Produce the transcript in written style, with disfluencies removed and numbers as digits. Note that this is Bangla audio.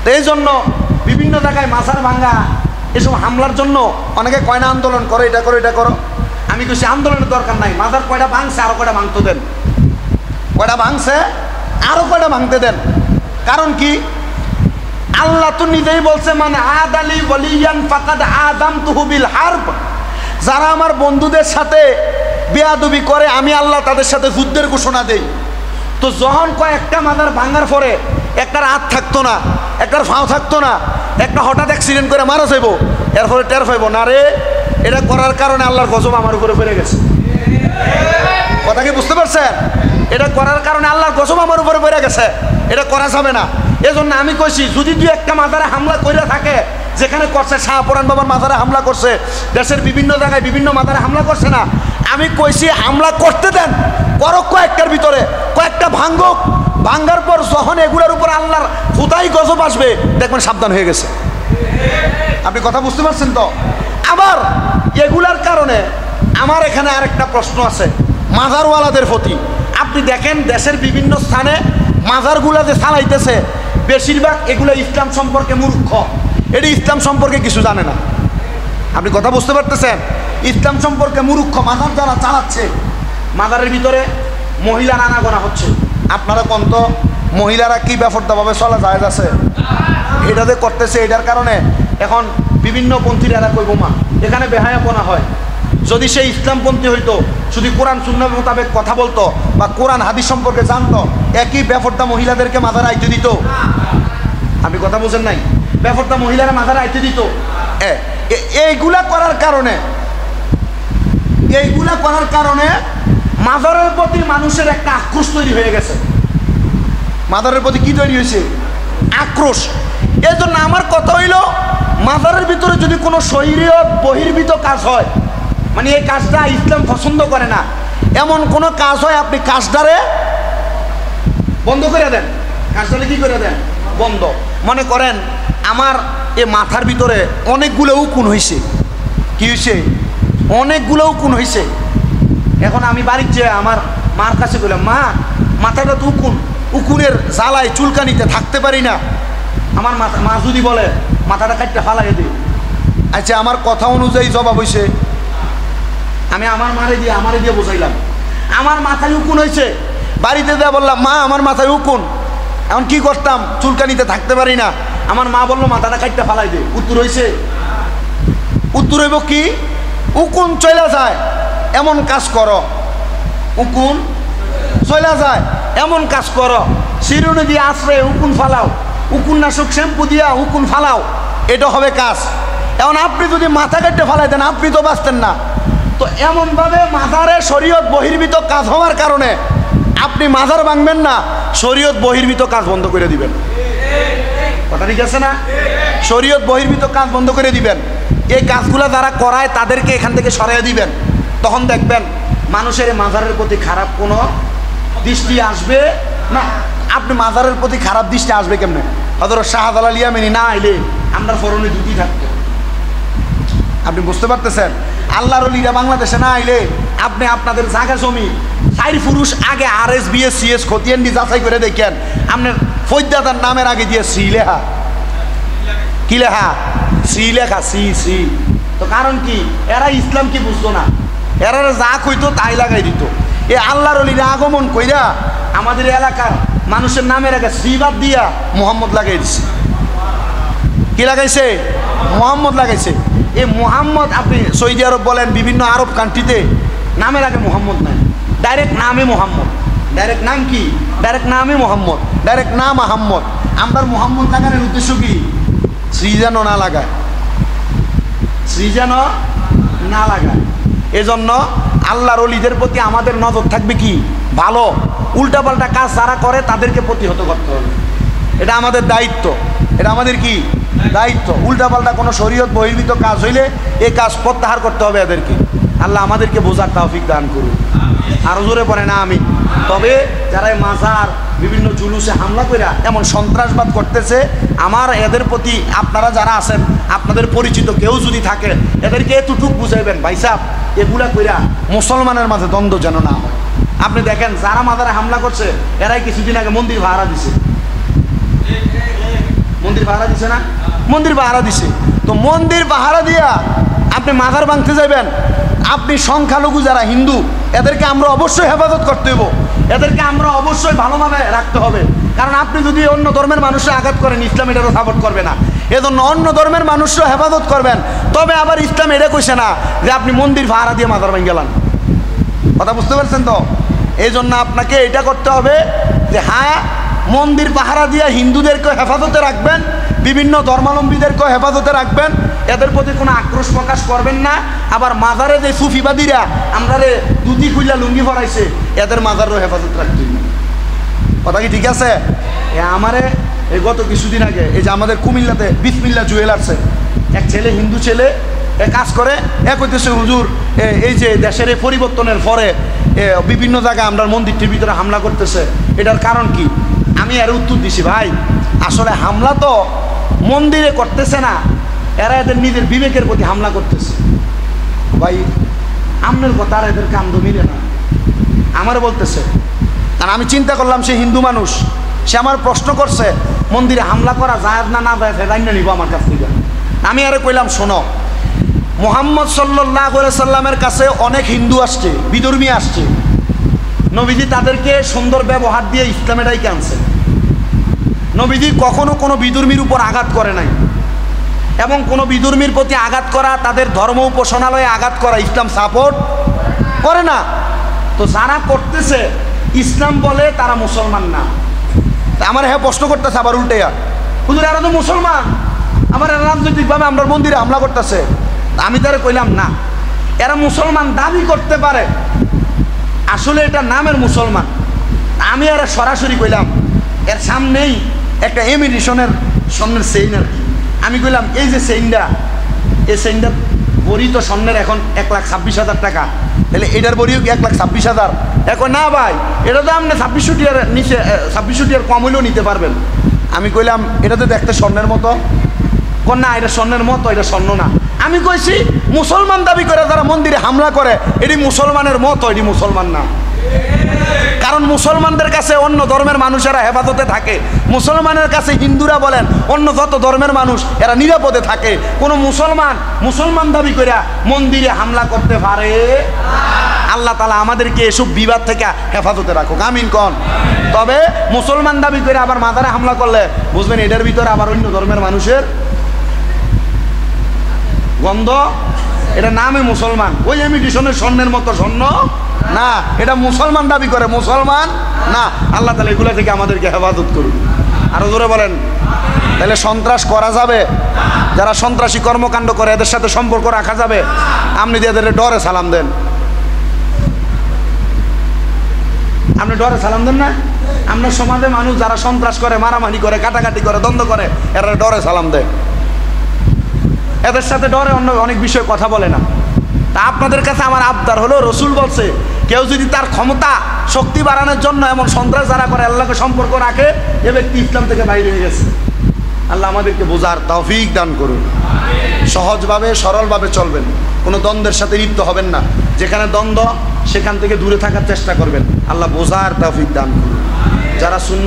তো এই জন্য বিভিন্ন জায়গায় মাজার ভাঙ্গা এসব হামলার জন্য অনেকে কয়না আন্দোলন করো, এটা করো এটা করো। আমি কিছু আন্দোলনের দরকার নাই, মাজার কয়টা ভাঙছে আরো কয়টা ভাঙতে দেন, কয়টা ভাঙছে আরো কয়টা ভাঙতে দেন। কারণ কি, আল্লাহ তো নিজেই বলছে, মানে আদালি ওয়ালিয়ান ফাকাদ আযামতুহু বিল হারব, যারা আমার বন্ধুদের সাথে বেয়াদবি করে আমি আল্লাহ তাদের সাথে যুদ্ধের ঘোষণা দেই। তো যখন কয়েকটা মাজার ভাঙার পরে একটার হাত থাকতো না, একটার ফাও থাকতো না, একটা হঠাৎ অ্যাক্সিডেন্ট করে মারা যাইব, এরপরে টের পাইব না রে এটা করার কারণে আল্লাহর গজব আমার উপরে পড়ে গেছে। কথা কি বুঝতে পারছেন? এটা করার কারণে আল্লাহর গজব আমার উপরে পড়ে গেছে, এটা করা যাবে না। এজন্য আমি কইছি, যদি দুই একটা মাজারে হামলা করে থাকে, যেখানে করছে শাহপুরান বাবার মাজারে হামলা করছে, দেশের বিভিন্ন জায়গায় বিভিন্ন মাজারে হামলা করছে না, আমি কইছি হামলা করতে দেন, করো কয়েকটার ভিতরে, কয়েকটা ভাঙ্গুক, ভাঙ্গার পর যখন এগুলোর উপর আল্লাহর খুদাই গজব আসবে দেখবেন সাবধান হয়ে গেছে। আপনি কথা বুঝতে পারছেন তো? আবার এগুলার কারণে আমার এখানে আরেকটা প্রশ্ন আছে মাজারওয়ালাদের প্রতি। আপনি দেখেন দেশের বিভিন্ন স্থানে মাজারগুলা যে চালাইতেছে, বেশিরভাগ এগুলো ইসলাম সম্পর্কে মূর্খ, এটি ইসলাম সম্পর্কে কিছু জানে না। আপনি কথা বুঝতে পারতেছেন? ইসলাম সম্পর্কে মূর্খ মাজার যারা চালাচ্ছে, মাজারের ভিতরে মহিলার আনাগোনা হচ্ছে। আপনারা কোন তো মহিলারা কি বেপরদাভাবে চলা যায় আছে, এটাতে করতেছে। এটার কারণে এখন বিভিন্ন পন্থীরা এরা কইব মা এখানে বেহায়াপনা হয়। যদি সে ইসলামপন্থী হইতো, যদি কোরআন সুন্নাহ মোতাবেক কথা বলতো বা কোরআন হাদিস সম্পর্কে জানতো, একই বেপরদা মহিলাদেরকে মাজারে আইতে দিত? আপনি কথা বুঝেন নাই? বেপরদা মহিলারা মাজারে আইতে দিত? এইগুলা করার কারণে মাজারের প্রতি মানুষের একটা আক্রোশ তৈরি হয়ে গেছে। মাজারের প্রতি কি তৈরি হয়েছে? আক্রোশ। এই জন্য আমার কথা হইল, মাজারের ভিতরে যদি কোনো শরীয়ত বহির্ভূত কাজ হয়, মানে এই কাজটা ইসলাম পছন্দ করে না, এমন কোনো কাজ হয়, আপনি কাজটারে বন্ধ করে দেন। কাজটারে কি করে দেন? বন্ধ। মনে করেন আমার এ মাথার ভিতরে অনেকগুলো উকুন হয়েছে। কি হয়েছে? অনেকগুলো উকুন হয়েছে। এখন আমি বাড়ির যে আমার মার কাছে বললাম, মা মাথাটা তো উকুনের জ্বালায় চুলকানিতে থাকতে পারি না। আমার মা যদি বলে মাথাটা কাটতে ফালাই দিই, আচ্ছা আমার কথা অনুযায়ী জবাব হয়েছে, আমি আমারে দিয়ে বোঝাইলাম আমার মাথায় উকুন হয়েছে। বাড়িতে দেয়া বললাম, মা আমার মাথায় উকুন, এখন কি করতাম? চুলকানিতে থাকতে পারি না। আমার মা বললো মাথাটা কাটতে ফালাই দে। উত্তর হয়েছে? উত্তর হইব কি? উকুন চলে যায় এমন কাজ করো, উকুন চলে যায় এমন কাজ করো, চিরুনি দিয়ে আশ্রয়ে উকুন ফালাও, উকুন নাশক শ্যাম্পু দিয়া উকুন ফালাও, এটা হবে কাজ। এখন আপনি যদি মাথা কেটে ফালাই দেন, আপনি তো বাঁচতেন না। তো এমনভাবে মাজারে শরীয়ত বহির্ভূত কাজ হওয়ার কারণে আপনি মাজার ভাঙবেন না, শরীয়ত বহির্ভূত কাজ বন্ধ করে দিবেন। কথা ঠিক আছে না? শরীয়ত বহির্ভূত কাজ বন্ধ করে দিবেন। এই কাজগুলো যারা করায় তাদেরকে এখান থেকে সরিয়ে দিবেন। তখন দেখবেন মানুষের মাজারের প্রতি খারাপ কোনো দৃষ্টি আসবে না। আপনি মাজারের প্রতি খারাপ দৃষ্টি আসবে কেমনে? হযরত শাহজালাল ইয়ামানি না আইলে আমরা ফরনে দুটি থাকতো। আপনি বুঝতে পারতেছেন? আল্লাহর ওলিরা বাংলাদেশে না আইলে আপনি আপনাদের জায়গা জমি 4 পুরুষ আগে RSBS CS খতিয়ানডি যাচাই করে দেখেন, আপনার ফৈদাদার নামের আগে দিয়ে সি লেখা। কি লেখা? সি লেখা, সি। তো কারণ কি? এরা ইসলাম কি বুঝতো না, এরা যা কইতো তাই লাগাই দিত। এই আল্লাহর ওলিরা আগমন কইরা আমাদের এলাকার মানুষের নামের আগে সি বাদ দিয়া মোহাম্মদ লাগাই দিছে। কি লাগাইছে? মোহাম্মদ লাগাইছে। এই মোহাম্মদ, আপনি সৌদি আরব বলেন, বিভিন্ন আরব কান্ট্রিতে নামের আগে মোহাম্মদ নাই, ডাইরেক্ট নামে মোহাম্মদ। ডাইরেক্ট নাম কি? ডাইরেক্ট নামে মোহাম্মদ, ডাইরেক্ট নাম আহম্মদ। আমরা মোহাম্মদ লাগানোর উদ্দেশ্য কি? শ্রী যেন না লাগায়, শ্রী যেন না লাগায়। এজন্য আল্লাহর ওলিদের প্রতি আমাদের নজর থাকবে কি? ভালো। উল্টাপাল্টা কাজ যারা করে তাদেরকে প্রতিহত করতে হবে, এটা আমাদের দায়িত্ব। এটা আমাদের কি দায়িত্ব? উল্টাপাল্টা কোনো শরীয়ত বহির্ভূত কাজ হইলে এই কাজ প্রত্যাহার করতে হবে এদেরকে। আল্লাহ আমাদেরকে বোঝার তৌফিক দান করুন। আরো জোরে পড়ে না আমি। তবে যারা মাজার বিভিন্ন জুলুসে হামলা করে এমন সন্ত্রাসবাদ করতেছে, আমার এদের প্রতি আপনারা যারা আছেন, আপনাদের পরিচিত কেউ যদি থাকে, এদেরকে এতটুক বুঝাইবেন, ভাই সাহেব এগুলা কইরা মুসলমানের মাঝে দ্বন্দ্ব যেন না হয়। আপনি দেখেন যারা মাজারে হামলা করছে এরাই কিছুদিন আগে মন্দির ভাড়া দিছে। মন্দির পাহারা দিছে না? মন্দির পাহারা দিছে। তো মন্দির পাহারা দিয়া আপনি মাজার ভাঙতে যাবেন, আপনি সংখ্যালঘু যারা হিন্দু এদেরকে আমরা অবশ্যই হেফাজত করতে হইব, এদেরকে আমরা অবশ্যই ভালোভাবে রাখতে হবে। কারণ আপনি যদি অন্য ধর্মের মানুষরা আঘাত করেন, ইসলাম এটারও সাপোর্ট করবে না। এজন্য অন্য ধর্মের মানুষরা হেফাজত করবেন। তবে আবার ইসলাম এটা কইছে না যে আপনি মন্দির পাহারা দিয়ে মাজার ভাঙ গেলেন। কথা বুঝতে পারছেন তো? এই জন্য আপনাকে এটা করতে হবে যে হ্যাঁ, মন্দির পাহারা দিয়ে হিন্দুদেরকে হেফাজতে রাখবেন, বিভিন্ন ধর্মাবলম্বীদেরকেও হেফাজতে রাখবেন, এদের প্রতি কোনো আক্রোশ প্রকাশ করবেন না। আবার মাজারে যে সুফিবাদীরা আমরা দুধি খুইলা লুঙ্গি ভরাইছে, এদের মাজারেও হেফাজত রাখতে। কথা কি ঠিক আছে? আমারে এই গত কিছুদিন আগে এই যে আমাদের কুমিল্লাতে বিসমিল্লা জুয়েলার্সে এক ছেলে, হিন্দু ছেলে, কাজ করে, এক হইতেছে হুজুর এই যে দেশের এই পরিবর্তনের পরে বিভিন্ন জায়গায় আমরা মন্দিরটির ভিতরে হামলা করতেছে, এটার কারণ কি? আমি এর উত্তর দিছি, ভাই আসলে হামলা তো মন্দিরে করতেছে না, এরা এদের নিজের বিবেকের প্রতি হামলা করতেছে। ভাই আমনের কথা আর এদের কান্দ মিলে না। আমার বলতেছে, আর আমি চিন্তা করলাম সে হিন্দু মানুষ, সে আমার প্রশ্ন করছে মন্দিরে হামলা করা যায় না না যায় জানিয়ে নিব আমার কাছ থেকে। আমি আরে কইলাম, শোনো, মুহাম্মদ সাল্লাল্লাহু আলাইহি সাল্লামের কাছে অনেক হিন্দু আসছে, বিধর্মী আসছে, নবীজি তাদেরকে সুন্দর ব্যবহার দিয়ে ইসলামেটাই আনছে। নবীজি কখনো কোনো বিধর্মীর উপর আঘাত করে নাই, এবং কোনো বিধর্মীর প্রতি আঘাত করা, তাদের ধর্ম উপাসনালয়ে আঘাত করা ইসলাম সাপোর্ট করে না। তো যারা করতেছে ইসলাম বলে তারা মুসলমান না। আমার হ্যাঁ প্রশ্ন করতেছে আবার উল্টে, হুজুর এরা তো মুসলমান, আমার এরা রাজনৈতিকভাবে আমরা মন্দিরে হামলা করতেছে। আমি তারা কইলাম না, এরা মুসলমান দাবি করতে পারে, আসলে এটা নামের মুসলমান। আমি এরা সরাসরি কইলাম, এর সামনেই একটা এমিটেশনের স্বর্ণের চেইন আর কি। আমি কইলাম এই যে চেইনটা, এই চেইনটার বড়ি তো স্বর্ণের এখন 1,26,000 টাকা, তাহলে এটার বড়িও কি 1,26,000? এখন না ভাই, এটা তো আপনি 2600 টিয়ার নিচে, 2600 টিয়ার কম হইলেও নিতে পারবেন। আমি কইলাম এটা তো দেখতে স্বর্ণের মতো। কোন না, এটা স্বর্ণের মতো, এটা স্বর্ণ না। আমি কইছি মুসলমান দাবি করে যারা মন্দিরে হামলা করে এটি মুসলমানের মতো, এটি মুসলমান না। কারণ মুসলমানদের কাছে অন্য ধর্মের মানুষেরা হেফাজতে থাকে, মুসলমানের কাছে হিন্দুরা বলেন অন্য যত ধর্মের মানুষ এরা নিরাপদে থাকে। কোনো মুসলমান দাবি করে মন্দিরে হামলা করতে পারে? আল্লাহ তাআলা আমাদেরকে এসব বিবাদ থেকে হেফাজতে রাখুক, আমিন কোন। তবে মুসলমান দাবি করে আবার মাজারে হামলা করলে বুঝবেন এটার ভিতরে আবার অন্য ধর্মের মানুষের গন্ধ। এটা নামে মুসলমান, ওই ইমিটেশনের স্বর্ণের মতো স্বর্ণ না, এটা মুসলমান দাবি করে, মুসলমান না। আল্লাহ তাআলা এগুলো থেকে আমাদেরকে হেফাজত করুন। আরো জোরে বলেন। তাহলে সন্ত্রাস করা যাবে? যারা সন্ত্রাসী কর্মকাণ্ড করে এদের সাথে সম্পর্ক রাখা যাবে? আপনি দিয়ে এদের ডরে সালাম দেন। আপনি ডরে সালাম দেন না? আমরা সমাজে মানুষ যারা সন্ত্রাস করে, মারামারি করে, কাটাকাটি করে, দ্বন্দ্ব করে, এরা ডরে সালাম দেয়। এদের সাথে ডরে অন্য অনেক বিষয়ে কথা বলে না। তা আপনাদের কাছে আমার আবদার হলো, রসুল বলছে কেউ যদি তার ক্ষমতা শক্তি বাড়ানোর জন্য এমন সন্ত্রাস যারা করে আল্লাহকে সম্পর্ক রাখে, এ ব্যক্তি ইসলাম থেকে বাইরে হয়ে গেছে। আল্লাহ আমাদেরকে বোঝার তৌফিক দান করুন। সহজভাবে সরলভাবে চলবেন, কোনো দ্বন্দ্বের সাথে লিপ্ত হবেন না। যেখানে দ্বন্দ্ব সেখান থেকে দূরে থাকার চেষ্টা করবেন। আল্লাহ বোঝার তৌফিক দান করুন। যারা শূন্য